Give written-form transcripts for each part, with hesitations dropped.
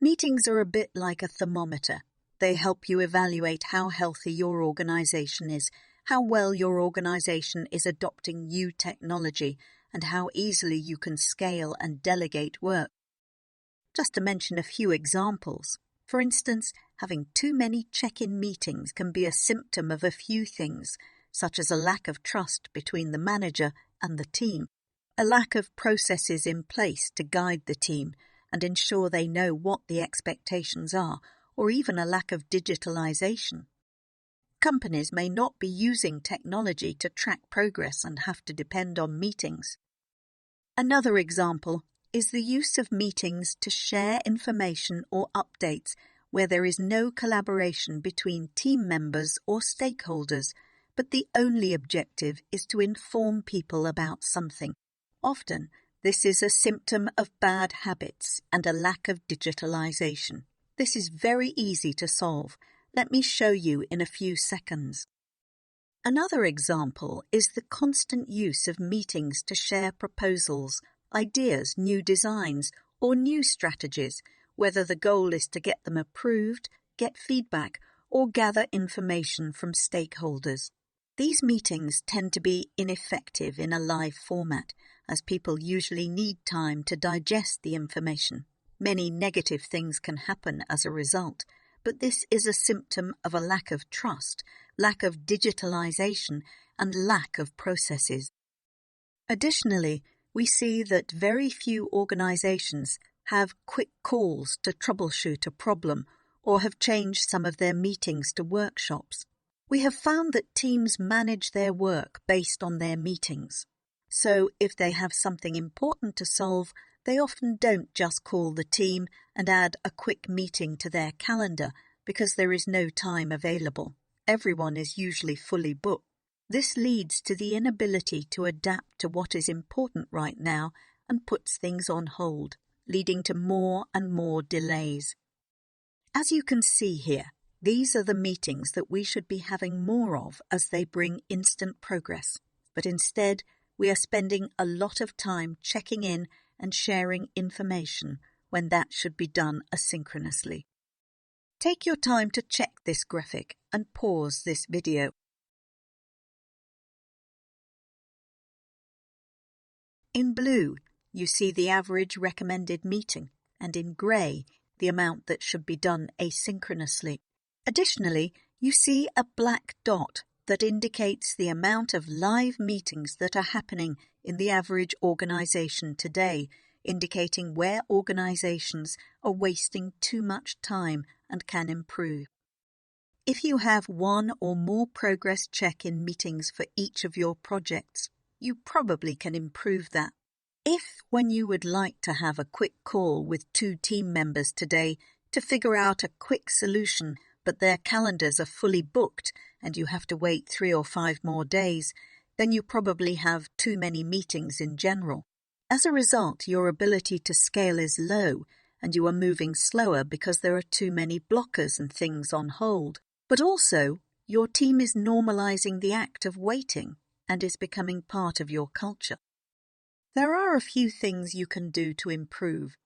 Meetings are a bit like a thermometer. They help you evaluate how healthy your organization is, how well your organization is adopting new technology, and how easily you can scale and delegate work. Just to mention a few examples. For instance, having too many check-in meetings can be a symptom of a few things, such as a lack of trust between the manager and the team, a lack of processes in place to guide the team and ensure they know what the expectations are, or even a lack of digitalization. Companies may not be using technology to track progress and have to depend on meetings. Another example is the use of meetings to share information or updates where there is no collaboration between team members or stakeholders, but the only objective is to inform people about something. Often, this is a symptom of bad habits and a lack of digitalization. This is very easy to solve. Let me show you in a few seconds. Another example is the constant use of meetings to share proposals, ideas, new designs, or new strategies, whether the goal is to get them approved, get feedback, or gather information from stakeholders. These meetings tend to be ineffective in a live format, as people usually need time to digest the information. Many negative things can happen as a result, but this is a symptom of a lack of trust, lack of digitalization, and lack of processes. Additionally, we see that very few organizations have quick calls to troubleshoot a problem or have changed some of their meetings to workshops. We have found that teams manage their work based on their meetings. So if they have something important to solve, they often don't just call the team and add a quick meeting to their calendar because there is no time available. Everyone is usually fully booked. This leads to the inability to adapt to what is important right now and puts things on hold, leading to more and more delays. As you can see here, these are the meetings that we should be having more of as they bring instant progress. But instead, we are spending a lot of time checking in and sharing information when that should be done asynchronously. Take your time to check this graphic and pause this video. In blue, you see the average recommended meeting, and in grey, the amount that should be done asynchronously. Additionally, you see a black dot that indicates the amount of live meetings that are happening in the average organization today, indicating where organizations are wasting too much time and can improve. If you have one or more progress check-in meetings for each of your projects, you probably can improve that. If, when you would like to have a quick call with 2 team members today to figure out a quick solution, but their calendars are fully booked and you have to wait 3 or 5 more days, then you probably have too many meetings in general. As a result, your ability to scale is low and you are moving slower because there are too many blockers and things on hold. But also, your team is normalizing the act of waiting and is becoming part of your culture. There are a few things you can do to improve.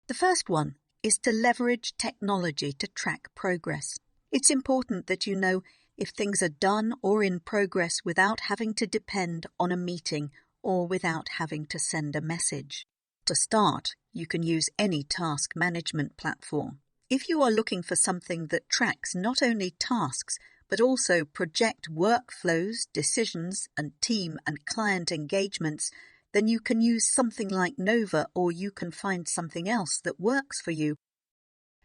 The first one is to leverage technology to track progress. It's important that you know if things are done or in progress without having to depend on a meeting or without having to send a message. To start, you can use any task management platform. If you are looking for something that tracks not only tasks, but also project workflows, decisions, and team and client engagements, then you can use something like Nova, or you can find something else that works for you.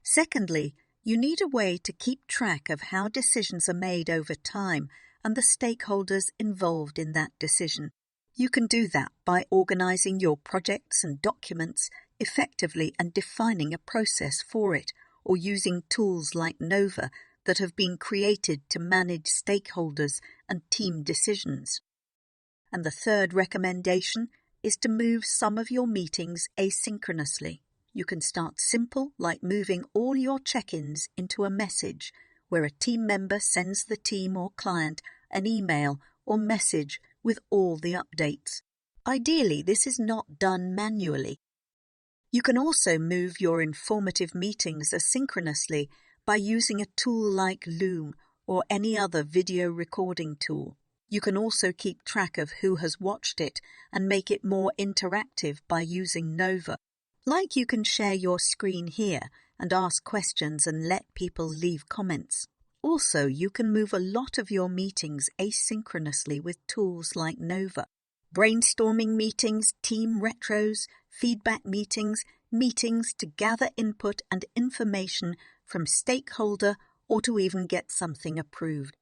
Secondly, you need a way to keep track of how decisions are made over time and the stakeholders involved in that decision. You can do that by organizing your projects and documents effectively and defining a process for it, or using tools like Nova that have been created to manage stakeholders and team decisions. And the third recommendation is to move some of your meetings asynchronously. You can start simple, like moving all your check-ins into a message, where a team member sends the team or client an email or message with all the updates. Ideally, this is not done manually. You can also move your informative meetings asynchronously by using a tool like Loom or any other video recording tool. You can also keep track of who has watched it and make it more interactive by using Nova. Like you can share your screen here and ask questions and let people leave comments. Also, you can move a lot of your meetings asynchronously with tools like Nova. Brainstorming meetings, team retros, feedback meetings, meetings to gather input and information from stakeholder or to even get something approved.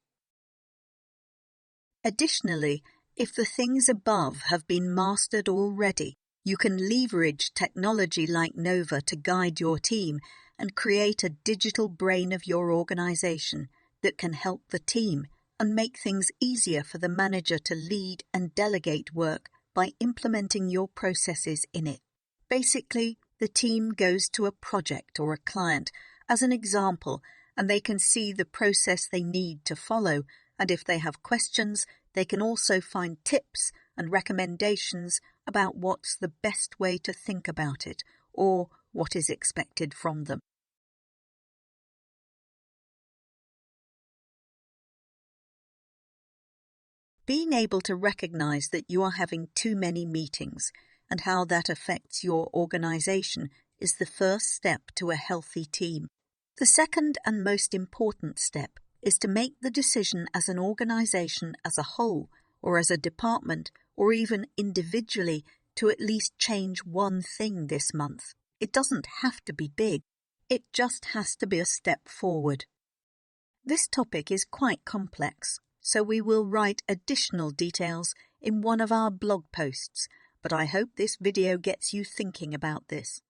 Additionally, if the things above have been mastered already, you can leverage technology like Nova to guide your team and create a digital brain of your organization that can help the team and make things easier for the manager to lead and delegate work by implementing your processes in it. Basically, the team goes to a project or a client as an example, and they can see the process they need to follow, and if they have questions, they can also find tips and recommendations about what's the best way to think about it or what is expected from them. Being able to recognize that you are having too many meetings and how that affects your organization is the first step to a healthy team. The second and most important step is to make the decision as an organization as a whole, or as a department, or even individually to at least change one thing this month. It doesn't have to be big. It just has to be a step forward. This topic is quite complex, so we will write additional details in one of our blog posts, but I hope this video gets you thinking about this.